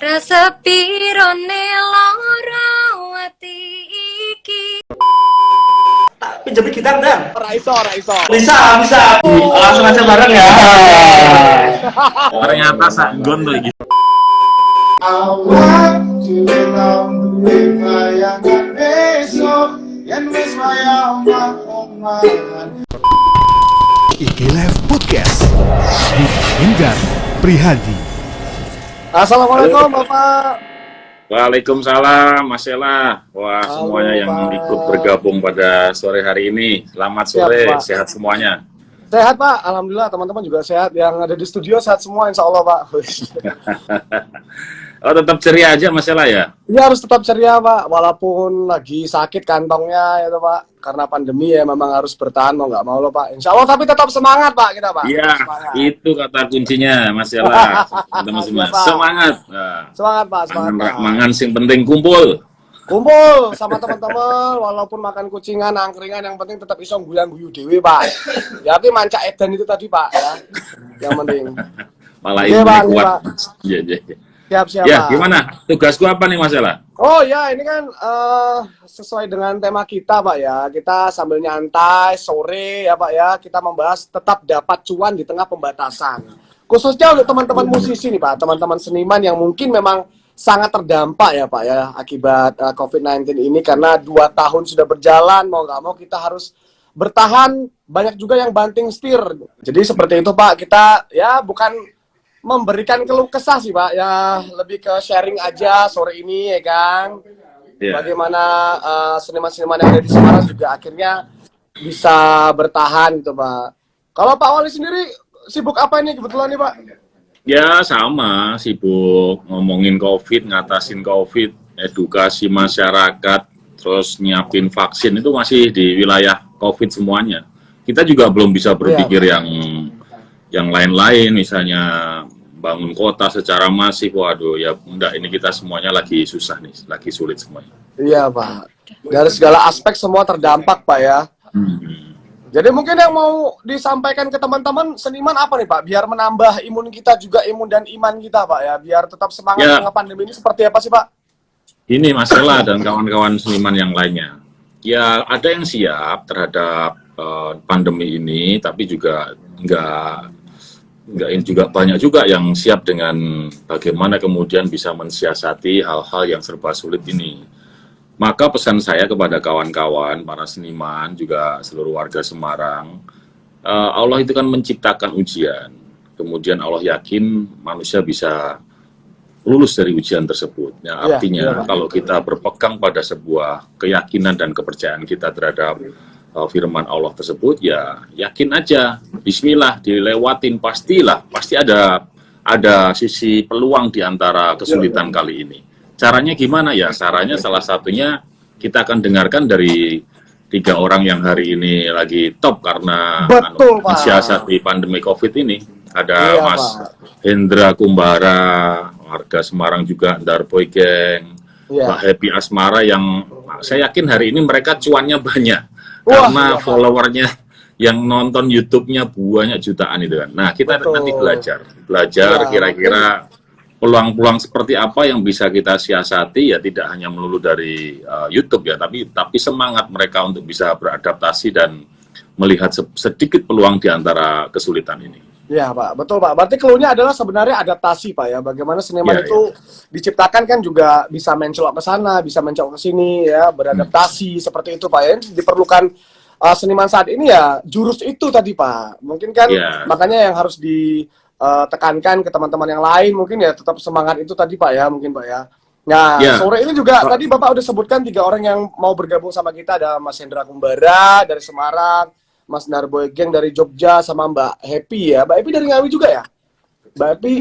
Rasa pirone lara ati iki. Pinjam gitar dan Raiso. bisa. Langsung aja bareng ya. Ternyata sanggon tuh iki. Awak dibilang bayangan besok yang wis waya omah-omahan. IG Live Podcast with Indra Prihadi. Assalamualaikum Bapak. Waalaikumsalam Mas Ella. Wah, Halo, semuanya yang Pak. ikut bergabung pada sore hari ini. Selamat sore, Siap, Pak. sehat semuanya. Sehat Pak, alhamdulillah teman-teman juga sehat. Yang ada di studio sehat semua insya Allah Pak. Oh, tetap ceria aja Mas Ella ya? Iya harus tetap ceria Pak, walaupun lagi sakit kantongnya ya Pak. Karena pandemi ya memang harus bertahan mau nggak mau loh Pak. Insya Allah tapi tetap semangat Pak kita Pak. Iya, Semangat. itu kata kuncinya Mas Ella. Teman-teman, Pak. semangat. Nah, Semangat Pak, semangat Pak. mangan sing penting kumpul. Kumpul sama teman-teman, walaupun makan kucingan, angkringan, yang penting tetap iso guyang-guyu dewe Pak. Ya tapi manca edan itu tadi Pak ya. Yang penting. Malah Iya, ini Pak, kuat. Pak. Iya. Siap-siap Ya, Pak. gimana? Tugasku apa nih Mas Ella? Oh ya, ini kan sesuai dengan tema kita Pak ya. Kita sambil nyantai sore ya Pak ya, kita membahas tetap dapat cuan di tengah pembatasan. Khususnya untuk teman-teman musisi nih Pak, teman-teman seniman yang mungkin memang sangat terdampak ya Pak ya akibat COVID-19 ini karena 2 tahun sudah berjalan, mau nggak mau kita harus bertahan, banyak juga yang banting setir. Jadi seperti itu Pak, kita ya bukan memberikan keluh kesah sih Pak, ya lebih ke sharing aja sore ini ya kan. Iya. Bagaimana seniman-seniman yang ada di Semarang juga akhirnya bisa bertahan gitu Pak. Kalau Pak Wali sendiri sibuk apa ini kebetulan nih Pak? Ya sama, sibuk ngomongin COVID, ngatasin COVID, edukasi masyarakat, terus nyiapin vaksin itu masih di wilayah COVID semuanya. Kita juga belum bisa berpikir yang lain-lain, misalnya bangun kota secara masif, waduh ya enggak, ini kita semuanya lagi susah nih, lagi sulit semuanya. Iya Pak, dari segala aspek semua terdampak Pak ya. Jadi mungkin yang mau disampaikan ke teman-teman seniman apa nih Pak? Biar menambah imun kita juga, imun dan iman kita Pak ya. Biar tetap semangat Ya. tengah pandemi ini seperti apa sih Pak? Ini Mas Ella dan kawan-kawan seniman yang lainnya. Ya ada yang siap terhadap pandemi ini, tapi juga enggak ini juga banyak juga yang siap dengan bagaimana kemudian bisa mensiasati hal-hal yang serba sulit ini. Maka pesan saya kepada kawan-kawan, para seniman, juga seluruh warga Semarang, Allah itu kan menciptakan ujian. Kemudian Allah yakin manusia bisa lulus dari ujian tersebut. Ya, artinya kalau kita berpegang pada sebuah keyakinan dan kepercayaan kita terhadap firman Allah tersebut, ya yakin aja, bismillah, dilewatin, pasti ada sisi peluang di antara kesulitan kali ini. Caranya gimana ya? Caranya salah satunya kita akan dengarkan dari 3 orang yang hari ini lagi top karena mensiasati pandemi COVID ini. Ada Mas Hendra Kumbara, warga Semarang juga, Darboy Gang, Pak Happy Asmara yang saya yakin hari ini mereka cuannya banyak. Karena followernya yang nonton YouTube-nya banyak jutaan itu kan. Nah, kita nanti belajar kira-kira peluang-peluang seperti apa yang bisa kita siasati, ya tidak hanya melulu dari YouTube ya, tapi semangat mereka untuk bisa beradaptasi dan melihat sedikit peluang di antara kesulitan ini. Iya Pak, betul Pak. Berarti clue-nya adalah sebenarnya adaptasi Pak ya. Bagaimana seniman itu diciptakan kan juga bisa mencolok ke sana, bisa mencolok ke sini ya, beradaptasi seperti itu Pak ya. Diperlukan seniman saat ini ya jurus itu tadi Pak. Mungkin kan makanya yang harus ditekankan ke teman-teman yang lain mungkin ya tetap semangat itu tadi Pak ya, mungkin Pak ya. Nah, sore ini juga tadi Bapak udah sebutkan 3 orang yang mau bergabung sama kita, ada Mas Hendra Kumbara dari Semarang, Mas Darboy Gang dari Jogja, sama Mbak Happy ya. Mbak Happy dari Ngawi juga ya? Mbak Happy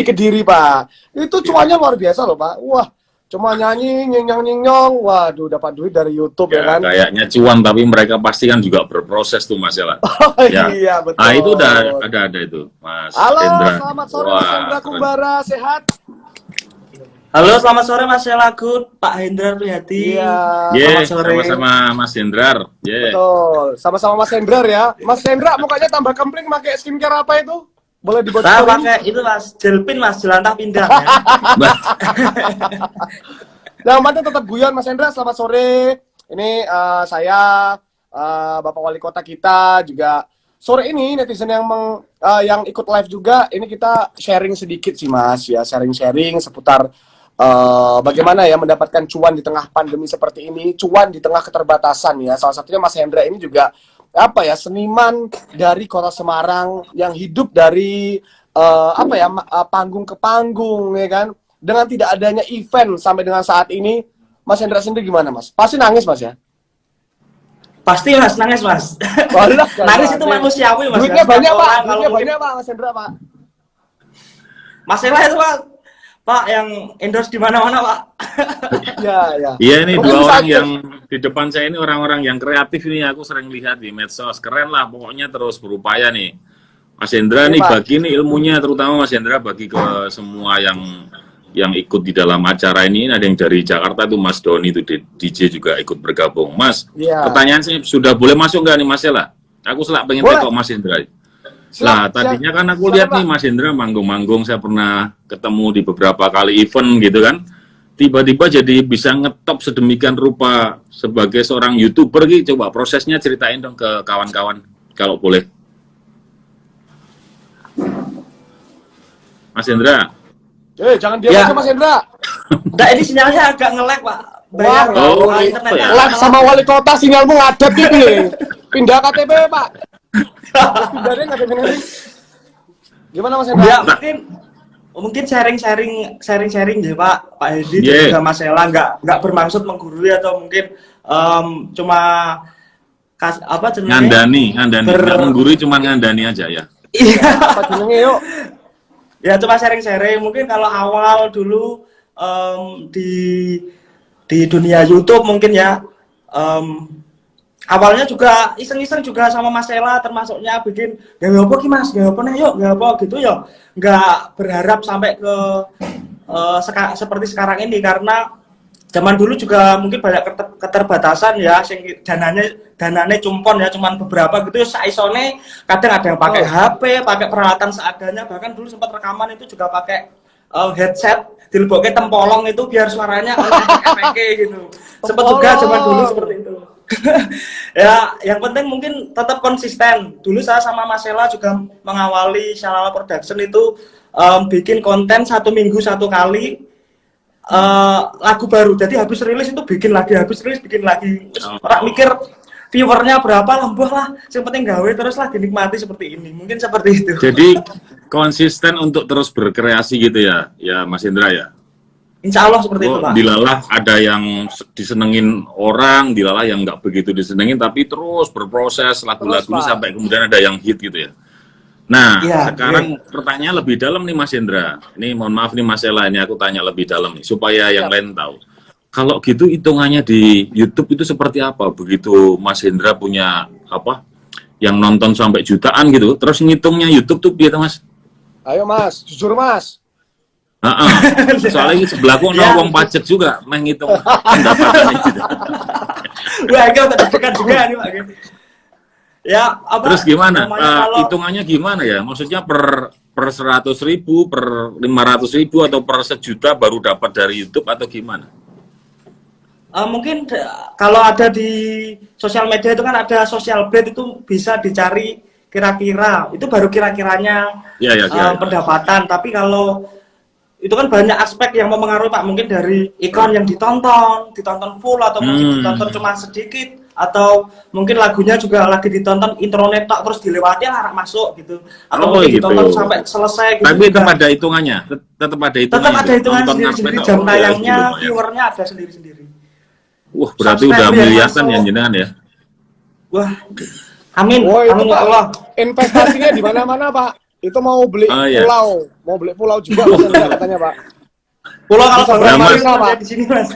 Kediri Pak. Itu cuannya luar biasa loh Pak. Wah, cuma nyanyi nyeng-nyeng, waduh dapat duit dari YouTube ya kan? Kayaknya cuan, tapi mereka pasti kan juga berproses tuh Mas Ella. Iya betul. Nah itu udah ada itu Mas Halo, Hendra. selamat sore Mas Hendra Kumbara, sehat? Halo, selamat sore Mas Elagut, Pak Hendra Prihadi. Iya. Selamat sore. Sama-sama Mas Hendrar. Betul, sama-sama Mas Hendra ya. Mas Hendra mukanya tambah kempling, pakai skincare apa itu? Boleh Saya dibocorin? pakai itu mas, jelpin mas, jelantah pindah. Ya. Yang penting tetap guyon Mas Hendra, selamat sore. Ini saya Bapak Wali Kota kita juga sore ini netizen yang ikut live juga, ini kita sharing sedikit sih Mas ya, sharing-sharing seputar bagaimana ya mendapatkan cuan di tengah pandemi seperti ini, cuan di tengah keterbatasan ya. Salah satunya Mas Hendra ini juga apa ya, seniman dari Kota Semarang yang hidup dari panggung ke panggung ya kan. Dengan tidak adanya event sampai dengan saat ini, Mas Hendra sendiri gimana Mas? Pasti nangis Mas ya? Pasti mas, nangis mas. Nangis itu manusiawi mas. Duitnya banyak Pak, duitnya Kalau banyak Pak Mas Hendra Pak. Masalah itu Pak yang endorse di mana-mana Pak. Iya, iya. Iya, ini Mungkin dua bisa orang aja. yang di depan saya ini orang-orang yang kreatif ini, aku sering lihat di medsos. Keren lah, pokoknya terus berupaya nih. Mas Hendra nih Pak. bagi nih ilmunya, terutama Mas Hendra bagi ke semua yang ikut di dalam acara ini. Ada yang dari Jakarta tuh Mas Doni itu DJ juga ikut bergabung. Mas, Iya. pertanyaan saya sudah boleh masuk nggak nih Mas Ella? Aku selak pengen Boleh. tekok Mas Hendra. Silakan, Tadinya kan aku silakan, lihat Pak. nih Mas Hendra manggung-manggung, saya pernah ketemu di beberapa kali event gitu kan. Tiba-tiba jadi bisa ngetop sedemikian rupa sebagai seorang YouTuber gitu. Coba prosesnya ceritain dong ke kawan-kawan kalau boleh. Mas Hendra. Jangan diam Ya. aja Mas Hendra. Nah ini sinyalnya agak nge-lag Pak. Wah, Internetnya. live sama wali kota sinyalmu ngadat gitu. Pindah KTP Pak. Pindahnya KTP ini. Gimana Mas Hendra? Ya mungkin sharing ya Pak Hedi Yeah. juga Mas Ella nggak bermaksud menggurui atau mungkin cuma Ngandani, nggak menggurui, cuma ngandani aja ya. Iya. Apa jenenge yuk? Ya cuma sharing mungkin kalau awal dulu di dunia YouTube mungkin ya awalnya juga iseng-iseng juga sama Mas Ella, termasuknya bikin gawe apa ki Mas, gawe apa nih yuk, gawe apa gitu ya, nggak berharap sampai ke seperti sekarang ini, karena zaman dulu juga mungkin banyak keterbatasan ya, sing dananya cumpon ya, cuman beberapa gitu, saisone kadang ada yang pakai HP, pakai peralatan seadanya, bahkan dulu sempat rekaman itu juga pakai headset, dilebokke tempolong itu biar suaranya efek gitu. Sempat juga zaman dulu seperti itu. Ya, yang penting mungkin tetap konsisten. Dulu saya sama Mas Ella juga mengawali Shalala Production itu bikin konten 1 minggu 1 kali. Lagu baru, jadi habis rilis itu bikin lagi, habis rilis bikin lagi. Orang mikir viewernya berapa, lembuh lah, yang penting gawe terus lah, dinikmati seperti ini, mungkin seperti itu. Jadi konsisten untuk terus berkreasi gitu ya, ya Mas Hendra ya. Insya Allah seperti itu Pak. Dilalah ada yang disenengin orang, dilalah yang nggak begitu disenengin, tapi terus berproses lagu-lagunya sampai kemudian ada yang hit gitu ya. Nah, Ya, sekarang pertanyaan lebih dalam nih Mas Hendra. Ini mohon maaf nih Mas Ella, ini aku tanya lebih dalam nih supaya yang lain tahu. Kalau gitu hitungannya di YouTube itu seperti apa? Begitu Mas Hendra punya apa? Yang nonton sampai jutaan gitu, terus ngitungnya YouTube tuh biar Mas? Ayo Mas, jujur Mas. Soalnya sebelahku Ya. wong pajak juga menghitung pendapatannya gitu. Wah, itu terdekat juga nih Pak. Ya, apa? Terus gimana? namanya kalau- Hitungannya gimana ya? Maksudnya per 100.000, per 500.000 atau per 1 juta baru dapat dari YouTube atau gimana? Mungkin kalau ada di sosial media itu kan ada social blade, itu bisa dicari kira-kira, itu baru kira-kiranya Ya, pendapatan. Tapi kalau itu kan banyak aspek yang mempengaruhi Pak, mungkin dari iklan yang ditonton full, atau mungkin ditonton cuma sedikit, atau mungkin lagunya juga lagi ditonton intronya tak terus dilewati anak masuk gitu, atau mungkin gitu. ditonton sampai selesai gitu. Tapi tetap ada hitungannya, tetap ada hitungannya. Tetap ada hitungan Nonton sendiri-sendiri, sampai jam oh, ya, tayangnya, gitu, ya. viewernya ada sendiri-sendiri. Wah, berarti Subscribe udah yang miliaran masuk. ya jenengan ya. Wah, amin, Oh itu amin ya Pak, Allah. investasinya di mana-mana Pak. Itu mau beli Oh, iya. pulau juga Mas Hendra katanya Pak. Pulau kalau Bisa bangunan beramal, Marina, Pak. di sini Mas.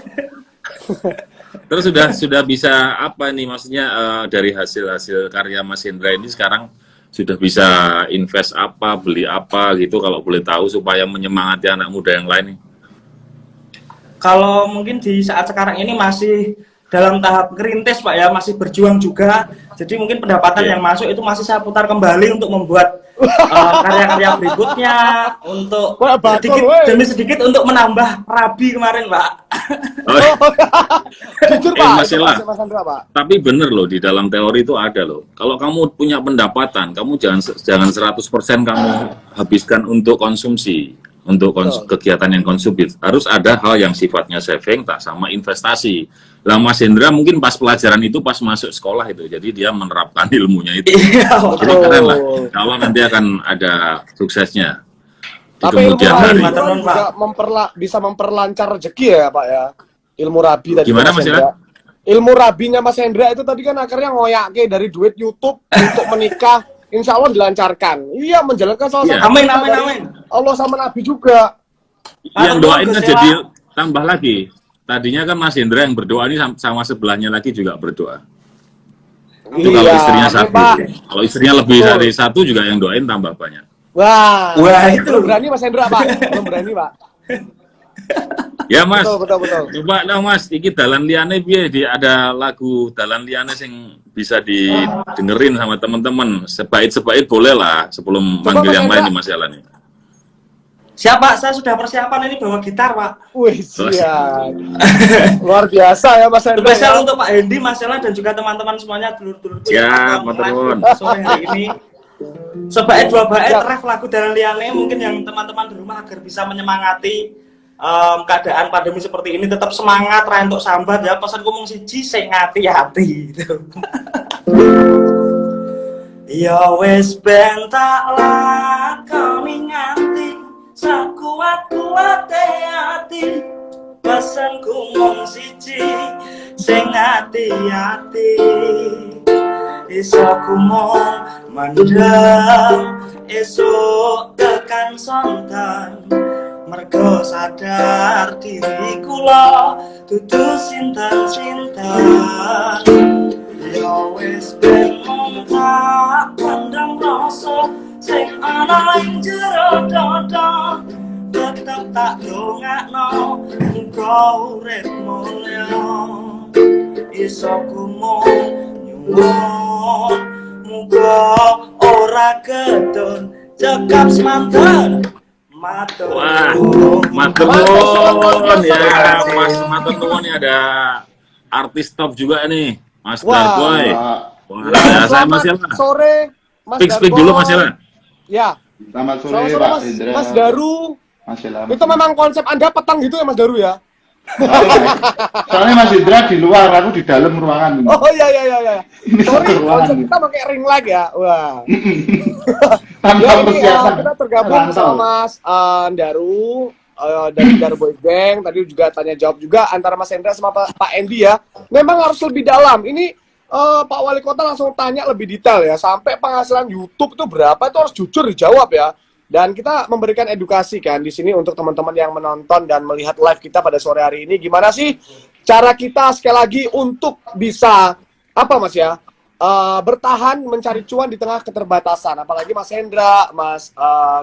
Terus sudah bisa apa nih maksudnya dari hasil karya Mas Hendra ini sekarang sudah bisa invest apa, beli apa gitu kalau boleh tahu supaya menyemangati anak muda yang lain nih. Kalau mungkin di saat sekarang ini masih dalam tahap ngerintis Pak ya, masih berjuang juga. Jadi mungkin pendapatan yang masuk itu masih saya putar kembali untuk membuat karya-karya berikutnya untuk Wah, batul, sedikit weh. demi sedikit untuk menambah Rabi kemarin, Pak. Oh, Jujur Eh, Pak, Mas itu Ella. Mas Hendra Pak. tapi bener loh, di dalam teori itu ada loh. Kalau kamu punya pendapatan, kamu jangan 100% kamu habiskan untuk konsumsi, untuk kegiatan yang konsumtif. Harus ada hal yang sifatnya saving, tak sama investasi. Lah Mas Hendra mungkin pas pelajaran itu pas masuk sekolah itu, jadi dia menerapkan ilmunya itu. Iya, Jadi keren lah. Kalau nanti akan ada suksesnya di Tapi ilmu kemudian Rabi hari. Matur nuwun, itu juga bisa memperlancar rezeki ya Pak ya. Ilmu Rabi tadi Gimana, Mas Hendra. Ilmu Rabinya Mas Hendra itu tadi kan akhirnya ngoyake dari duit YouTube untuk menikah. Insya Allah dilancarkan. Iya, menjalankan salah Iya. satu Amin, perintah amin, dari amin. Allah sama Nabi juga. Yang doain kan Gus, jadi ya. tambah lagi. Tadinya kan Mas Hendra yang berdoa ini sama sebelahnya lagi juga berdoa. Itu kalau istrinya amin, satu. Pak. Kalau istrinya lebih Betul. dari satu juga yang doain tambah banyak. Wah, Wah, itu. belum berani Mas Hendra Pak. Belum berani Pak. Ya Mas, Betul. coba dong Mas, iki dalan liane piye, ada lagu dalan liane yang bisa didengerin sama teman-teman. Sebaik-sebaik boleh lah sebelum Coba, manggil Mas yang Hendra. lain nih Mas Ella nih. Siapa? Saya sudah persiapan ini bawa gitar, Pak. Wih, siap. Luar biasa ya Mas Hendra. Spesial ya. untuk Pak Hendi, Mas Ella, dan juga teman-teman semuanya, dulur-dulur. Siap, matur nuwun. Sore hari ini. Sebaik dua baik Siap. ref lagu dalam liane mungkin yang teman-teman di rumah agar bisa menyemangati keadaan pandemi seperti ini, tetap semangat ra entuk sambat ya. Pesan ngomong siji sing hati-hati gitu. Ya wis ben tak lakoni nganti sakuat-kuate ati. Pesanku mung siji sing hati-hati. Isoku mung mendem esok tekan sontan. Mergo sadar diri kula dudu sinten-sinten. Ya wis ben mung tak pandang rasa sing ana ing jero dada. Tetep tak dongakno muga urip mulya. Isoku mung nyuwun muga ora gedon cekap semanten. Matur. Wah, matur nuwun ya, Mas matur nuwun nih, ada artis top juga nih, Mas Wah. Darboy. Wah, ya, saya Mas Ella. Sore Mas Speak Darboy. dulu Mas Ella. Ya. Selamat sore Selamat sore Pak Mas, Hendra. Mas Daru. Mas Ella. Itu memang konsep Anda petang gitu ya Mas Daru ya? Soalnya Mas Hendra di luar, aku di dalam ruangan. Oh iya. Sorry, satu ruangan konsep nih. kita pakai ring light ya. Wah. Tanpa Ya ini persiapan. kita tergabung Rantau. sama Mas Daru dari Daru Boys Gang. Tadi juga tanya jawab juga antara Mas Hendra sama Pak Endi ya. Memang harus lebih dalam. Ini Pak Wali Kota langsung tanya lebih detail ya. Sampai penghasilan YouTube itu berapa itu harus jujur dijawab ya. Dan kita memberikan edukasi kan di sini untuk teman-teman yang menonton dan melihat live kita pada sore hari ini. Gimana sih cara kita sekali lagi untuk bisa apa Mas ya? Bertahan mencari cuan di tengah keterbatasan. Apalagi Mas Hendra, Mas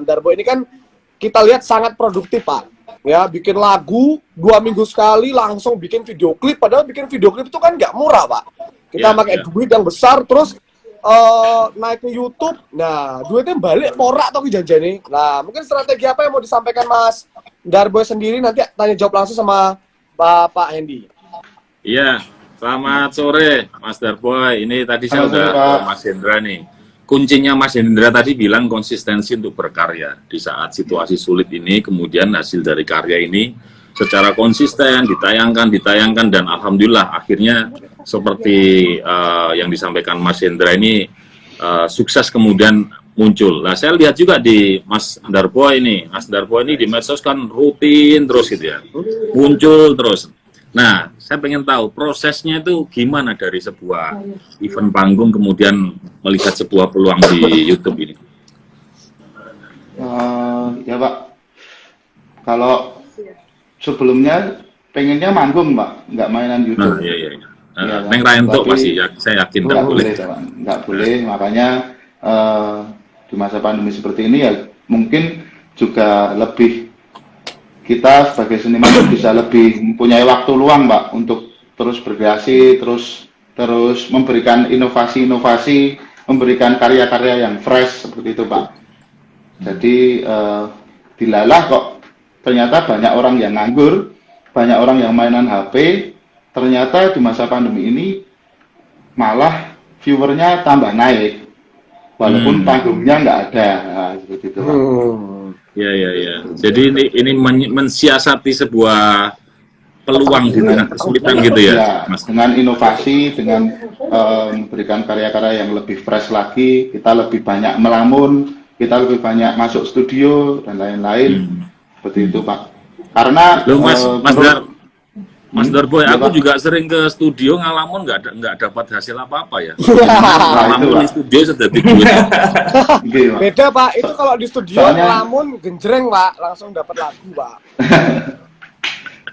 Darboy ini kan kita lihat sangat produktif Pak. Ya, bikin lagu 2 minggu sekali langsung bikin video klip. Padahal bikin video klip itu kan nggak murah Pak. Kita Iya, pakai iya. duit yang besar terus naik ke YouTube. Nah, duitnya balik porak atau janjane. Nah, mungkin strategi apa yang mau disampaikan Mas Darboy sendiri nanti tanya jawab langsung sama Pak Hendi. Iya, selamat sore Mas Darboy. Ini tadi saya Selamat udah sore, Pak. ke Mas Hendra nih. Kuncinya Mas Hendra tadi bilang konsistensi untuk berkarya. Di saat situasi sulit ini, kemudian hasil dari karya ini secara konsisten ditayangkan dan alhamdulillah akhirnya seperti yang disampaikan Mas Hendra ini sukses kemudian muncul. Nah, saya lihat juga di Mas Darboy ini. Mas Darboy ini di medsos kan rutin terus gitu ya. Muncul terus. Nah, saya pengen tahu prosesnya itu gimana dari sebuah event panggung kemudian melihat sebuah peluang di YouTube ini. Ya Pak, kalau sebelumnya pengennya manggung Pak, nggak mainan Nah, YouTube. iya. Iya, Neng Rainto tapi- pasti ya, saya yakin Nggak tak boleh. Pak. Nggak boleh, makanya di masa pandemi seperti ini ya mungkin juga lebih kita sebagai seniman bisa lebih mempunyai waktu luang Pak untuk terus berkreasi, terus memberikan inovasi-inovasi, memberikan karya-karya yang fresh seperti itu Pak. Jadi dilalah kok ternyata banyak orang yang nganggur, banyak orang yang mainan HP, ternyata di masa pandemi ini malah viewernya tambah naik, walaupun panggungnya nggak ada, nah, seperti itu. Pak. Ya. Jadi ini mensiasati sebuah peluang di tengah kesulitan gitu ya, Mas. Dengan inovasi, dengan memberikan karya-karya yang lebih fresh lagi, kita lebih banyak melamun, kita lebih banyak masuk studio dan lain-lain, seperti itu Pak. Karena Loh, Mas Darboy, ya, aku Pak. juga sering ke studio ngalamun nggak dapat hasil apa-apa ya. Nah, itu, Ngalamun Pak. di studio sudah duit. Oke, Pak. Beda Pak, itu kalau di studio Soalnya- ngelamun genjreng Pak, langsung dapat lagu Pak.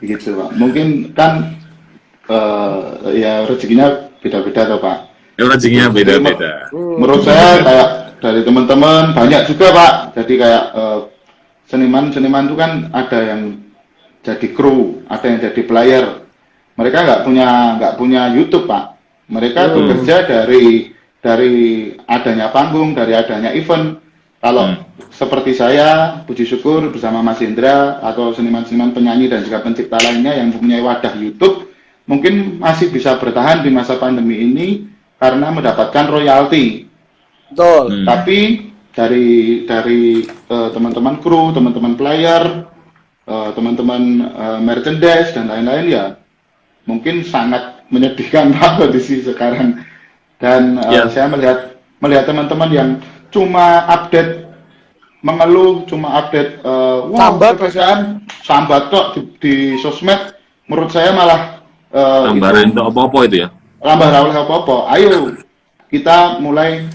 Gitu Pak. Mungkin kan ya rezekinya beda-beda toh Pak. Ya, rezekinya beda-beda. Menurut saya kayak dari teman-teman banyak juga Pak. Jadi kayak seniman-seniman itu kan ada yang jadi kru, ada yang jadi player. Mereka nggak punya YouTube Pak. Mereka bekerja dari adanya panggung, dari adanya event. Kalau seperti saya, puji syukur bersama Mas Indra atau seniman-seniman penyanyi dan juga pencipta lainnya yang mempunyai wadah YouTube, mungkin masih bisa bertahan di masa pandemi ini karena mendapatkan royalti. Betul. Tapi dari teman-teman kru, teman-teman player, teman-teman merchandise dan lain-lain ya mungkin sangat menyedihkan Pak kondisi sekarang. Dan saya melihat teman-teman yang cuma update mengeluh, cuma update pekerjaan sambat kok di sosmed. Menurut saya malah Tambahan itu apa-apa itu ya. tambah rawleh apa-apa. Ayo kita mulai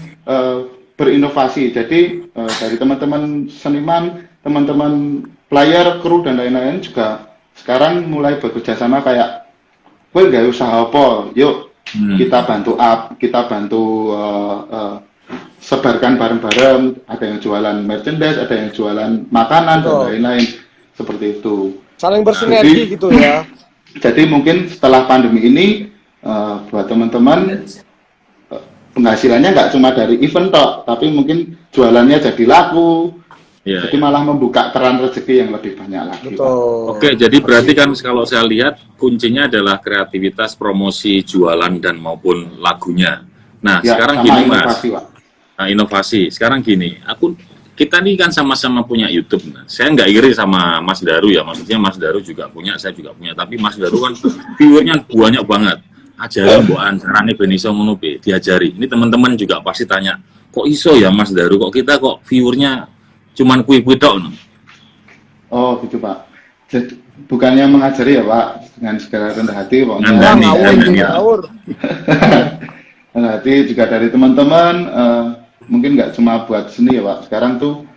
berinovasi. Jadi dari teman-teman seniman, teman-teman player, kru dan lain-lain juga sekarang mulai bekerja sama kayak, "Kowe nggak usaha apa? Yuk kita bantu kita bantu sebarkan bareng-bareng. Ada yang jualan merchandise, ada yang jualan makanan dan lain-lain seperti itu. Saling bersinergi gitu ya. Jadi mungkin setelah pandemi ini buat teman-teman penghasilannya nggak cuma dari event tok, tapi mungkin jualannya jadi laku. Ya, Jadi malah membuka keran rezeki yang lebih banyak lagi. Pak. Betul. Oke, jadi berarti kan kalau saya lihat kuncinya adalah kreativitas, promosi, jualan dan maupun lagunya. Nah, Ya, sekarang sama gini inovasi, Mas. Pak. Nah, inovasi. Sekarang gini, kita nih kan sama-sama punya YouTube. Nah, saya nggak iri sama Mas Daru ya, maksudnya Mas Daru juga punya, saya juga punya. Tapi Mas Daru kan viewernya banyak banget. Ajarin buan, carane ben iso ngono be, diajari. Ini teman-teman juga pasti tanya, kok iso ya Mas Daru? Kok kita kok viewernya cuman kui-kui tok? Oh gitu Pak. Jadi, bukannya mengajari ya Pak, dengan segala rendah hati pokoknya. Ngandani, Ngawur. Rendah hati juga dari teman-teman, mungkin nggak cuma buat seni ya Pak. Sekarang tuh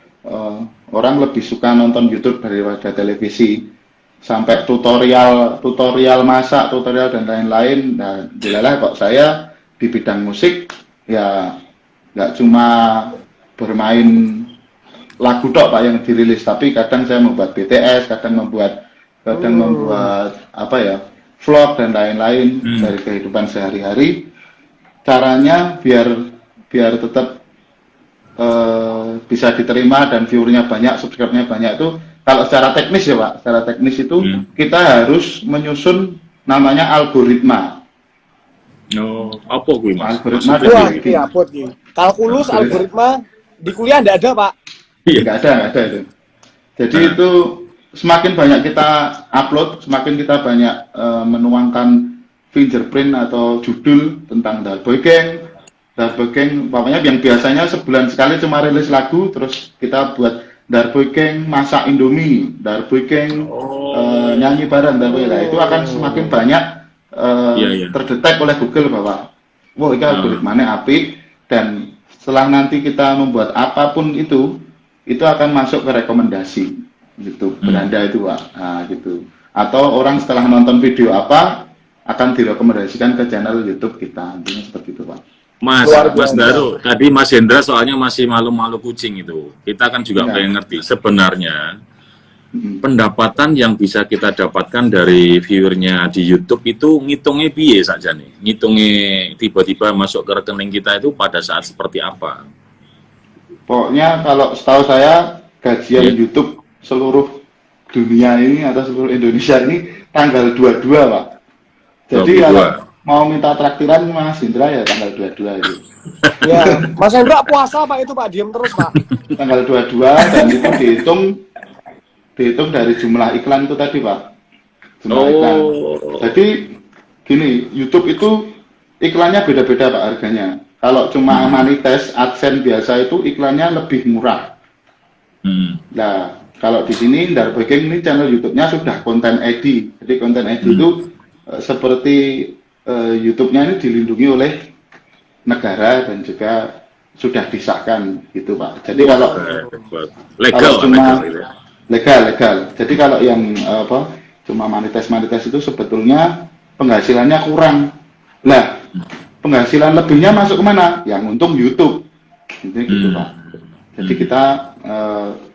orang lebih suka nonton YouTube daripada televisi. Sampai tutorial masak, tutorial dan lain-lain. Nah, dilalah kok saya di bidang musik ya nggak cuma bermain lagu tok Pak yang dirilis, tapi kadang saya membuat BTS, kadang membuat apa ya, vlog dan lain-lain dari kehidupan sehari-hari. Caranya biar tetap bisa diterima dan viewernya banyak, subscribe-nya banyak itu kalau secara teknis ya Pak, secara teknis itu kita harus menyusun namanya algoritma. Oh, apa gue Mas? Algoritma Wah, dari iya apot gitu. Kalkulus, algoritma di kuliah nggak ada Pak. nggak ada itu. Jadi itu semakin banyak kita upload, semakin kita banyak menuangkan fingerprint atau judul tentang Darboy Gang, pokoknya yang biasanya sebulan sekali cuma rilis lagu, terus kita buat Darboy Gang masak Indomie, Darboy Gang nyanyi bareng Darboy. Nah, itu akan semakin banyak terdetek oleh Google bahwa wah ini algoritmanya apik, dan setelah nanti kita membuat apapun itu akan masuk ke rekomendasi gitu, beranda itu Pak. Nah, gitu. Atau orang setelah nonton video apa akan direkomendasikan ke channel YouTube kita, intinya seperti itu Pak. Mas Daru, tadi Mas Hendra soalnya masih malu-malu kucing itu. Kita kan juga pengen ngerti sebenarnya pendapatan yang bisa kita dapatkan dari viewernya di YouTube itu ngitungnya piye saja nih? Ngitungnya tiba-tiba masuk ke rekening kita itu pada saat seperti apa? Pokoknya kalau setahu saya gajian Iya. YouTube seluruh dunia ini atau seluruh Indonesia ini tanggal 22, Pak. Jadi 22. kalau mau minta traktiran Mas Indra ya tanggal 22 itu. Ya, Mas Hendra puasa Pak itu Pak, diem terus Pak. Tanggal 22 dan itu dihitung dari jumlah iklan itu tadi, Pak. Jumlah iklan. Jadi gini, YouTube itu iklannya beda-beda Pak harganya. Kalau cuma monetize AdSense biasa itu iklannya lebih murah. Nah, kalau di sini Darbaking ini channel YouTube-nya sudah konten ID. Jadi konten ID itu seperti YouTube-nya ini dilindungi oleh negara dan juga sudah disahkan gitu Pak. Jadi kalau legal, cuma gitu ya. legal. Jadi kalau yang cuma monetize itu sebetulnya penghasilannya kurang. Lah, penghasilan lebihnya masuk kemana? Yang untung YouTube. Gitu Pak. Jadi kita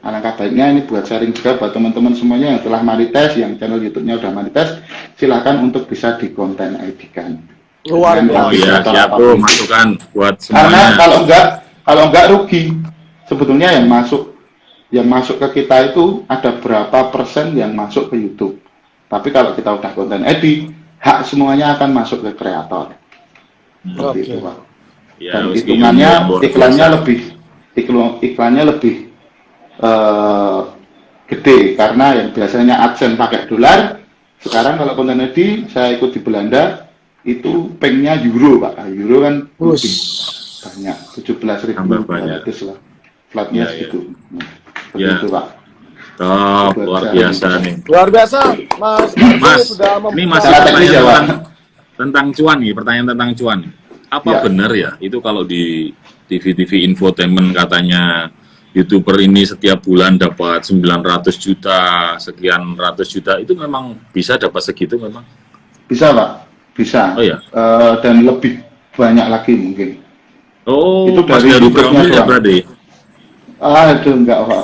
alangkah baiknya ini buat sharing juga buat teman-teman semuanya yang telah monetize, yang channel YouTube-nya udah monetize, silakan untuk bisa di konten ID-kan. Luar biasa. Oh iya, siap tuh masukan buat Karena semuanya. kalau enggak rugi. Sebetulnya yang masuk ke kita itu ada berapa persen yang masuk ke YouTube. Tapi kalau kita udah konten ID, hak semuanya akan masuk ke kreator. Seperti itu, Pak. Ya, Dan wis hitungannya gitu, iklannya lebih gede karena yang biasanya AdSense pakai dolar, sekarang kalau konten ID saya ikut di Belanda itu pengnya euro Pak. Euro kan lebih banyak, 17.000 Tambah banyak. lah flatnya Ya, ya. segitu. Seperti Ya. itu Pak. Top, luar biasa nih. Luar biasa, Mas. Mas, sudah ini membuka- masih Sangat teknis ya, pertanyaan Pak. tentang cuan nih, pertanyaan tentang cuan. Apa Ya. benar ya itu kalau di TV-TV infotainment katanya YouTuber ini setiap bulan dapat 900 juta, sekian ratus juta, itu memang bisa dapat segitu memang? Bisa Pak, bisa. Oh, iya. Dan lebih banyak lagi mungkin. Oh, Itu Mas dari Daru YouTube-nya berapa ya doang. berarti? Aduh enggak Pak.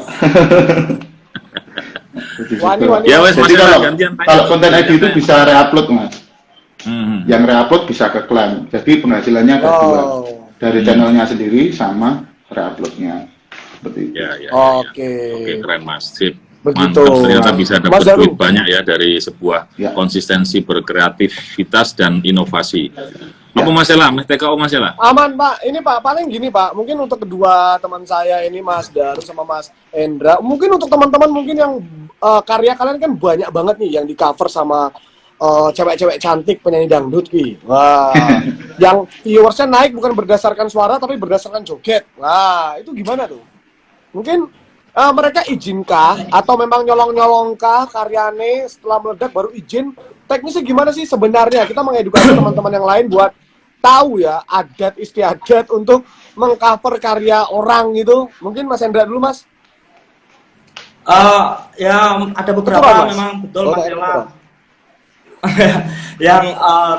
Wani. Ya wes, Mas Jadi Daru, kalau gantian tanya. kalau konten ID itu Gantian bisa reupload Mas. Hmm. Yang reupload bisa ke klaim. Jadi penghasilannya ada dua. Dari channelnya sendiri sama reuploadnya. Seperti itu. Ya, ya, ya, Oke. ya. Oke, keren Mas. Sip. Begitu. Mantap, ternyata bisa Mas dapat Daru. duit banyak ya dari sebuah Ya. konsistensi berkreativitas dan inovasi. Ya. Apa masalah? Mas TKO masalah? Aman Pak, ini Pak paling gini Pak, mungkin untuk kedua teman saya ini Mas Daru sama Mas Hendra, mungkin untuk teman-teman mungkin yang karya kalian kan banyak banget nih yang di cover sama cewek-cewek cantik penyanyi dangdut Ki. Wah, yang viewersnya naik bukan berdasarkan suara tapi berdasarkan joget. Wah, itu gimana tuh? Mungkin mereka izinkah atau memang nyolong-nyolongkah karyane setelah meledak baru izin? Teknisnya gimana sih sebenarnya? Kita mengedukasi teman-teman yang lain buat tahu ya adat istiadat untuk mengcover karya orang gitu. Mungkin Mas Hendra dulu Mas. Ya ada beberapa Betul, Mas. memang betul Oh, Mas betul. Ella. Yang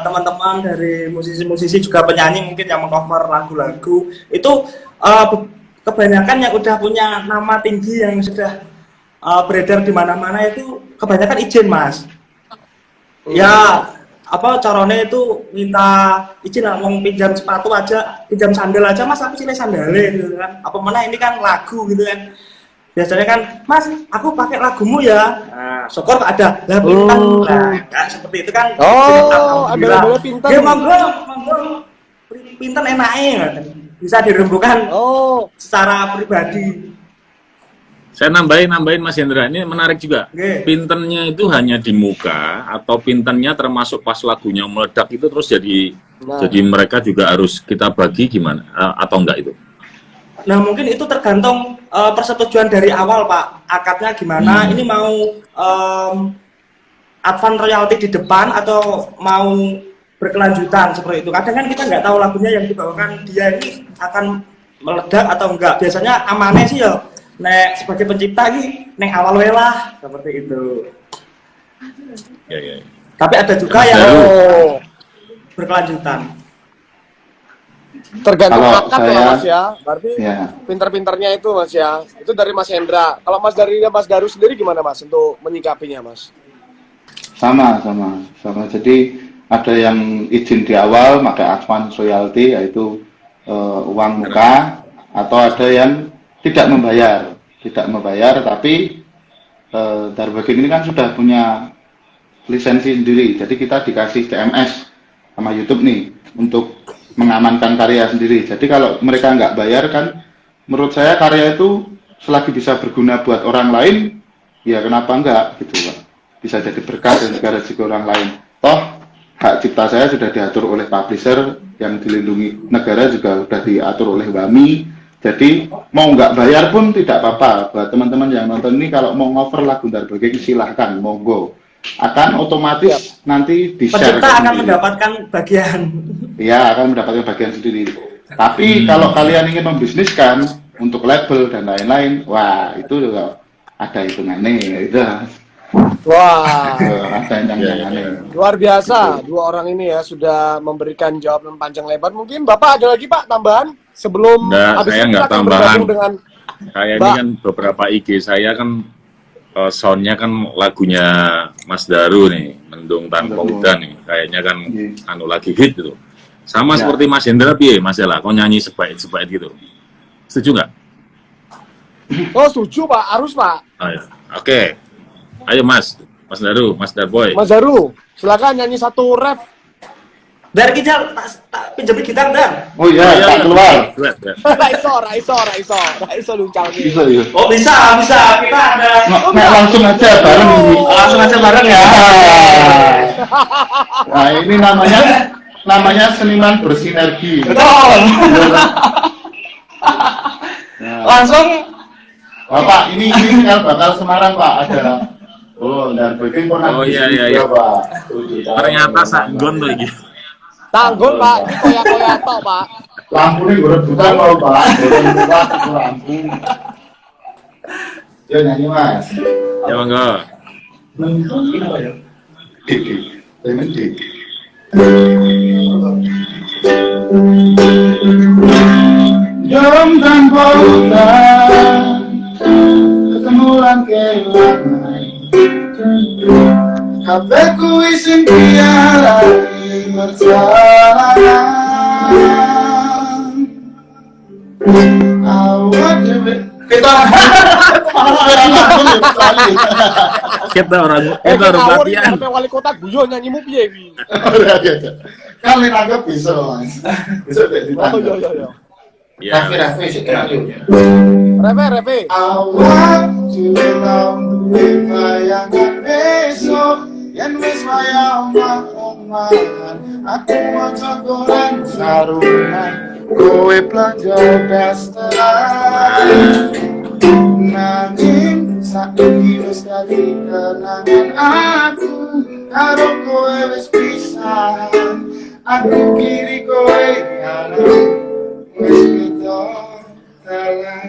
teman-teman dari musisi-musisi juga penyanyi mungkin yang mengcover lagu-lagu itu kebanyakan yang udah punya nama tinggi yang sudah beredar di mana-mana itu kebanyakan izin Mas. Ya apa caranya itu minta izin mau pinjam sepatu aja, pinjam sandal aja Mas, aku cilih sandale gitu kan. Apa mana ini kan lagu gitu kan. Biasanya kan, Mas, aku pakai lagumu ya. Nah, syukur ada. Lah pinten. Nah, kan seperti itu kan. Oh, ada pinten. Ya monggo. Pinten enake. Bisa dirembukan secara pribadi. Saya nambahin Mas Hendra, ini menarik juga. Oke. Pintennya itu hanya di muka atau pintennya termasuk pas lagunya meledak itu terus jadi mereka juga harus kita bagi gimana atau enggak itu? Nah mungkin itu tergantung persetujuan dari awal Pak, akadnya gimana, ini mau advance royalty di depan atau mau berkelanjutan seperti itu. Kadang kan kita nggak tahu lagunya yang dibawakan dia ini akan meledak atau enggak. Biasanya amannya sih ya, nek sebagai pencipta ini neng awal welah seperti itu. Ya. Tapi ada juga Mas yang Daru. berkelanjutan. Tergantung Kalau akad saya- ya Mas ya. Berarti Ya. pinter-pinternya itu Mas ya. Itu dari Mas Hendra. Kalau Mas Daru sendiri gimana Mas untuk menyikapinya Mas? Sama. Jadi ada yang izin di awal pakai advance royalty yaitu uang muka, atau ada yang tidak membayar, tapi Darboking ini kan sudah punya lisensi sendiri, jadi kita dikasih CMS sama YouTube nih untuk mengamankan karya sendiri. Jadi kalau mereka nggak bayar kan, menurut saya karya itu selagi bisa berguna buat orang lain, ya kenapa enggak gitu Pak. Bisa jadi berkah dan juga rezeki orang lain. Toh hak cipta saya sudah diatur oleh publisher, yang dilindungi negara juga sudah diatur oleh WAMI. Jadi mau nggak bayar pun tidak apa-apa. Buat teman-teman yang nonton ini, kalau mau ngover lagu Darboking silahkan, monggo. Akan otomatis nanti di-share. Pencipta akan mendapatkan bagian. Iya, akan mendapatkan bagian sendiri. Tapi kalau kalian ingin membisniskan untuk label dan lain-lain, wah itu juga ada hitungannya, itu. Wah, Ada yang luar biasa. Dua orang ini ya sudah memberikan jawaban panjang lebar. Mungkin Bapak ada lagi Pak tambahan sebelum Nggak, habis saya ini nggak kita akan tambahan. bergabung dengan Kayak ini kan beberapa IG saya kan soundnya kan lagunya Mas Daru nih, Mendung Tanpa Udan nih, kayaknya kan anu lagi hit gitu. Sama seperti Mas Hendra piye, Mas Ella, kau nyanyi sebaik-sebaik gitu. Setuju nggak? Oh, setuju Pak, harus Pak. Ayo. Oke. Ayo Mas Daru, Mas Darboy. Mas Daru, silakan nyanyi satu rap. Dar Kijal, tak pinjemin gitar Dar. Oh iya, tak keluar. Raiso luncal nih. Bisa ya. Oh bisa. Kita ada. Langsung aja bareng. Langsung aja bareng ya. Nah ini namanya seniman bersinergi. Betul. Nah, Langsung. Pak, ini kan bakal Semarang Pak, ada. Oh, Darboking pernah Oh, di iya, sini iya, juga, iya. Pak. Ternyata Sanggon tuh iki. Tanggul Pak, ini koyak-koyak tok Pak. Lampu ini berebutan loh Pak. Berebutan itu lampu. Ya nyanyi Mas. Ya monggo. Jom tanpa hutan, ketemu lan kehilangan. Hatiku isin piala berjalan. Awak dewe. Kita Kita orang latihan. Sampai wali kota guyon nyanyimu piye wi? Kan nangkep bisa Mas. Bisa deh Oh ditangkap. iya. Ya. Rafi sih Repe. Awak dhewe bayangan besok yen wis wayah omah-omahan aku maca Quran sarungan kowe planja dasteran nanging saiki wis dadi kenangan aku karo kowe wis pisahan aku kiri kowe kanan wis beda dalan.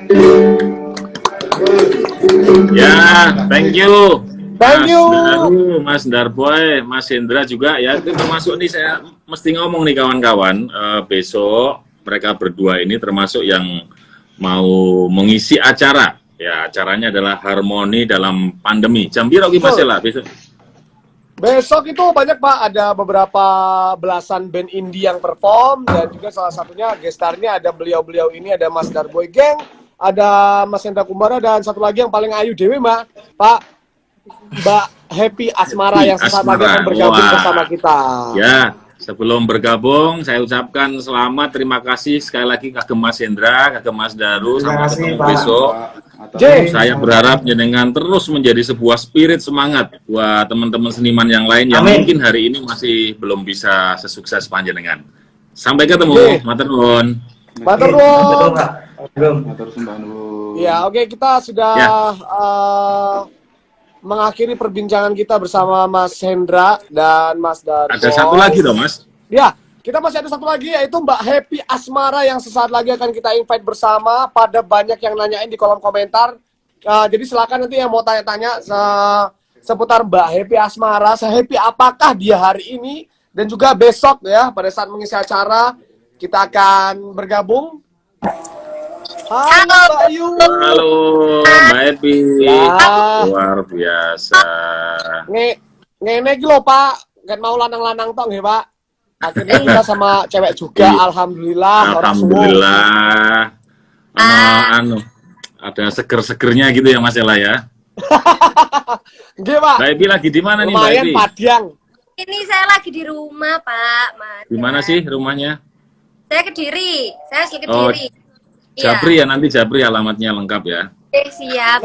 Ya, thank you. Thank you. Mas Daru, Mas Darboy, Mas Hendra juga ya. Itu termasuk nih saya mesti ngomong nih kawan-kawan. Besok mereka berdua ini termasuk yang mau mengisi acara. Ya, acaranya adalah Harmoni dalam Pandemi. Jam piro ki Mas Ella besok? Besok itu banyak Pak, ada beberapa belasan band indie yang perform dan juga salah satunya gestarnya ada beliau-beliau ini, ada Mas Darboy Gang, ada Mas Hendra Kumbara dan satu lagi yang paling ayu dewe Mbak Happy Asmara yang sesaat lagi akan bergabung bersama kita. Ya, sebelum bergabung saya ucapkan selamat, terima kasih sekali lagi ke Mas Hendra, ke Mas Daru, sampai ketemu besok. Saya berharap jenengan terus menjadi sebuah spirit semangat buat teman-teman seniman yang lain yang mungkin hari ini masih belum bisa sesukses panjenengan. Sampai ketemu, matur nuwun. Matur nuwun. Matur sembah nuwun. Ya, oke, kita sudah mengakhiri perbincangan kita bersama Mas Hendra dan Mas Darboy. Ada satu lagi dong, Mas. Ya, kita masih ada satu lagi yaitu Mbak Happy Asmara yang sesaat lagi akan kita invite bersama. Pada banyak yang nanyain di kolom komentar. Jadi silakan nanti yang mau tanya-tanya seputar Mbak Happy Asmara, se-happy apakah dia hari ini dan juga besok ya pada saat mengisi acara kita akan bergabung. Halo Mbak Ayu. Halo Mbak Happy. Ya. Luar biasa. Ngene iki lho Pak, kan mau lanang-lanang tok nggih Pak. Akhirnya kita sama cewek juga, alhamdulillah. Alhamdulillah. ada seger-segernya gitu ya Mas Ella ya. Nggih, Pak. Mbak Epi lagi di mana nih Mbak Lumayan Epi? Padiang. Ini saya lagi di rumah, Pak. Mas. Di mana sih rumahnya? Saya Kediri. Saya asli Oh, Kediri. Japri ya, nanti Japri alamatnya lengkap ya. Siap.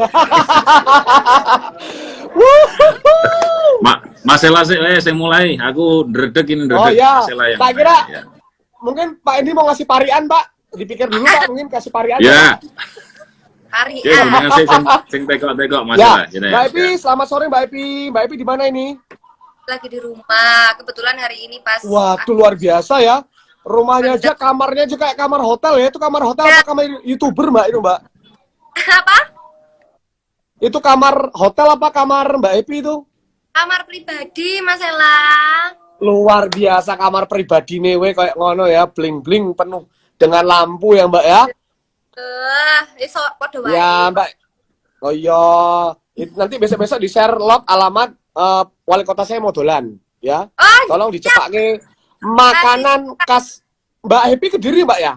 Mas Ella saya mulai. Aku dredeg ini Oh ya, Mas Ella yang tak kira ya. mungkin Pak Edi mau ngasih parian, Pak. Dipikir dulu, Pak, mungkin kasih parian. Ya. Hari Oke, dengan saya sing tegok-tegok Mas Ella. Ya, Gini Mbak ya. Epi, selamat sore Mbak Epi. Mbak Epi di mana ini? lagi di rumah. Kebetulan hari ini pas. Waduh, luar biasa ya. Rumahnya aja, kamarnya juga kayak kamar hotel ya. Itu kamar hotel apa kamar YouTuber, Mbak, itu, Mbak? Apa? Itu kamar hotel apa kamar Mbak Epi itu? Kamar pribadi, Mas Ella. Luar biasa kamar pribadi nih, we kayak ngono ya, bling-bling penuh dengan lampu ya, Mbak ya. Iso podo wae. Ya, Mbak. Oh iya, nanti besok-besok di-share log alamat wali kota saya mau dolan, ya. Oh, Tolong dicepake makanan khas Mbak Happy Kediri, Mbak ya.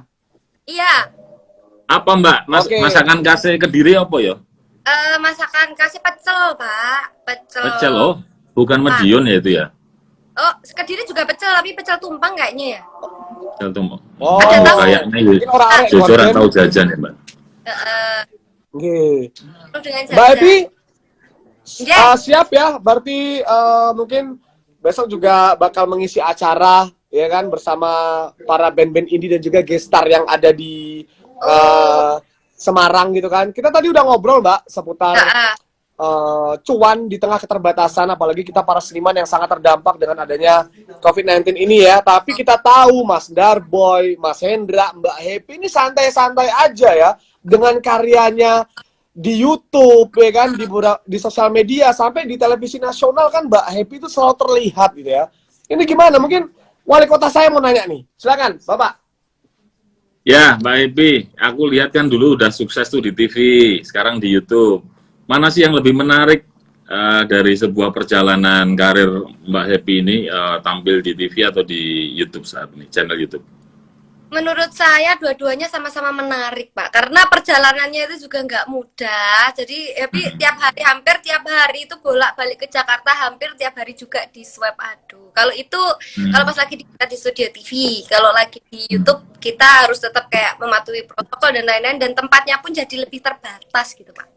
iya. Apa Mbak? Oke. Masakan khas Kediri apa ya? Masakan kasih pecel, Pak. Pecel oh, bukan Madiun ya itu ya. Oh, Kediri juga pecel, tapi pecel tumpang kayaknya ya. Pecel tuh. Oh, Ada tahu. Kayaknya mungkin orang arek jujur gorden. tahu jajan ya Mbak. Nggih. Penuh dengan Mbak Happy Iya. siap ya, berarti mungkin besok juga bakal mengisi acara ya kan bersama para band-band indie dan juga gestar yang ada di Semarang gitu kan. Kita tadi udah ngobrol Mbak seputar cuan di tengah keterbatasan, apalagi kita para seniman yang sangat terdampak dengan adanya COVID-19 ini ya. Tapi kita tahu Mas Darboy, Mas Hendra, Mbak Happy ini santai-santai aja ya dengan karyanya di YouTube ya kan, di sosial media sampai di televisi nasional kan Mbak Happy itu selalu terlihat gitu ya. Ini gimana? Mungkin wali kota saya mau nanya nih. Silakan, Bapak. Ya, Mbak Happy, aku lihat kan dulu udah sukses tuh di TV, sekarang di YouTube. Mana sih yang lebih menarik dari sebuah perjalanan karir Mbak Happy ini tampil di TV atau di YouTube saat ini, channel YouTube? Menurut saya dua-duanya sama-sama menarik, Pak. Karena perjalanannya itu juga nggak mudah. Jadi Happy hampir tiap hari itu bolak-balik ke Jakarta, hampir tiap hari juga di swab adu. Kalau itu kalau pas lagi kita di studio TV, kalau lagi di YouTube kita harus tetap kayak mematuhi protokol dan lain-lain, dan tempatnya pun jadi lebih terbatas gitu, Pak.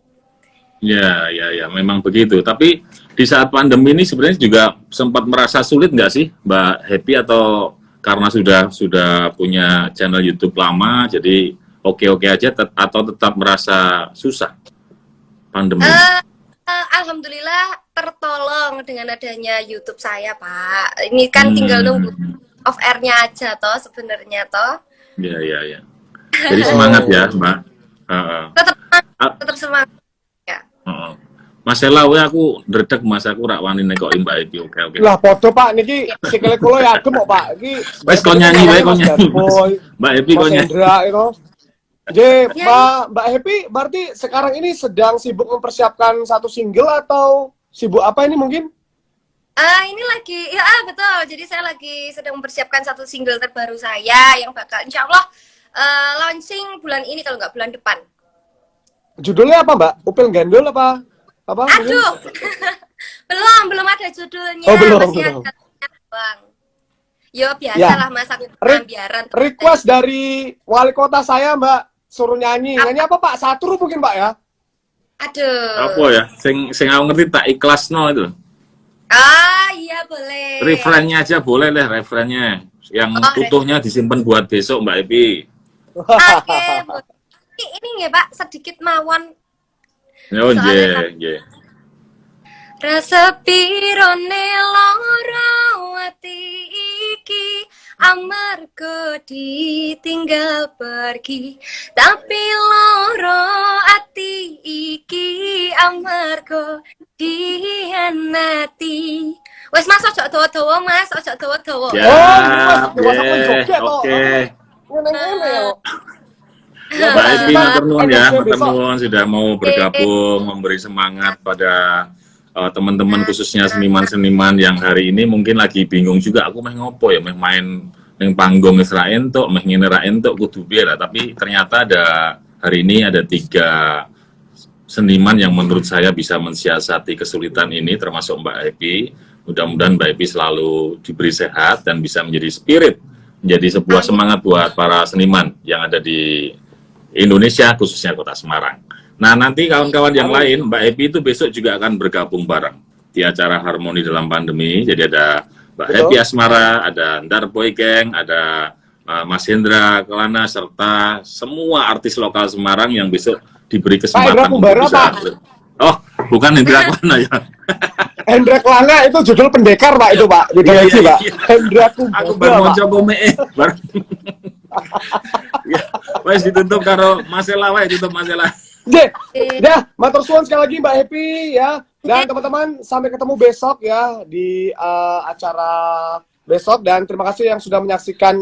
Ya, memang begitu. Tapi di saat pandemi ini sebenarnya juga sempat merasa sulit nggak sih, Mbak Happy, atau karena sudah punya channel YouTube lama, jadi oke-oke aja, atau tetap merasa susah pandemi? Alhamdulillah tertolong dengan adanya YouTube saya, Pak. Ini kan tinggal nunggu off air-nya aja toh sebenarnya toh. Ya. Jadi semangat ya, Mbak. Tetap semangat. Mas Ella, aku dredeg Mas, aku rak wani nekoki Mbak Happy. Oke. Lah podo Pak niki sikile kula ya adem kok Pak. Iki Wes kon nyanyi wae, kon nyanyi. Mbak Happy kon Mas nyanyi. Hendra itu. Jadi Mbak Happy berarti sekarang ini sedang sibuk mempersiapkan satu single atau sibuk apa ini mungkin? Ini lagi, betul. Jadi saya lagi sedang mempersiapkan satu single terbaru saya yang bakal insya Allah launching bulan ini kalau nggak bulan depan. Judulnya apa Mbak? Upil Gandul apa? Apa? Aduh, belum ada judulnya. Oh, belum. Ada bang. Yo biasalah Mas, aku biaran. Request dari wali kota saya Mbak, suruh nyanyi. Nyanyi apa Pak? Satu mungkin Pak ya? Aduh. Apa ya? Sing aku ngerti tak ikhlasno itu. Iya boleh. Refrennya aja boleh deh, refrennya. Yang utuhnya disimpan buat besok Mbak Happy. Oke, ini nggak Pak, sedikit mawon. Oh, nggih. Rasa pirone lara ati iki amarga ditinggal pergi, tapi lara ati iki amarga dihianati. Wes Mas, ojo dawa-dawa Mas, ojo dawa-dawa. Ya, oke. Mbak Happy matur nuwun ya, matur nuwun sudah mau bergabung, memberi semangat pada teman-teman khususnya seniman-seniman yang hari ini mungkin lagi bingung juga, aku meh ngopo ya, meh main ning panggung wis ra entuk, meh ngene ra entuk kudu piye lah, tapi ternyata hari ini ada 3 seniman yang menurut saya bisa mensiasati kesulitan ini, termasuk Mbak Epi. Mudah-mudahan Mbak Epi selalu diberi sehat dan bisa menjadi spirit, menjadi sebuah semangat buat para seniman yang ada di Indonesia, khususnya Kota Semarang. Nah, nanti kawan-kawan yang lain, Mbak Epi itu besok juga akan bergabung bareng di acara Harmoni dalam Pandemi. Jadi ada Mbak Epi Asmara, ada Ndar Boy Gang, ada Mas Hendra Kelana, serta semua artis lokal Semarang yang besok diberi kesempatan untuk bisa. Oh, bukan Hendra Kelana ya. Hendra Kelana itu judul pendekar Pak itu Pak, judul lagi Pak. Hendra Aku baru mau coba baru. Ya, wes ditutup karo Masela wae, tutup Masela. Ya, matur suwun sekali lagi Mbak Happy ya. Dan teman-teman sampai ketemu besok ya di acara besok, dan terima kasih yang sudah menyaksikan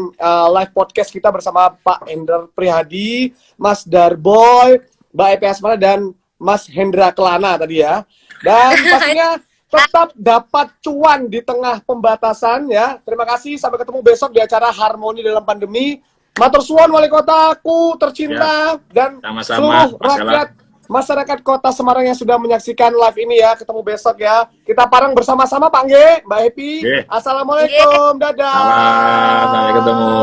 live podcast kita bersama Pak Ender Prihadi, Mas Darboy, Mbak Epi Asmara, dan Mas Hendra Kelana tadi ya. Dan pastinya tetap dapat cuan di tengah pembatasan ya. Terima kasih, sampai ketemu besok di acara Harmoni dalam Pandemi. Matur suwun Wali Kotaku tercinta dan sama-sama, seluruh rakyat masyarakat Kota Semarang yang sudah menyaksikan live ini ya. Ketemu besok ya. Kita pareng bersama-sama Pak Nge, Mbak Happy. Assalamualaikum, dadah. Sampai ketemu.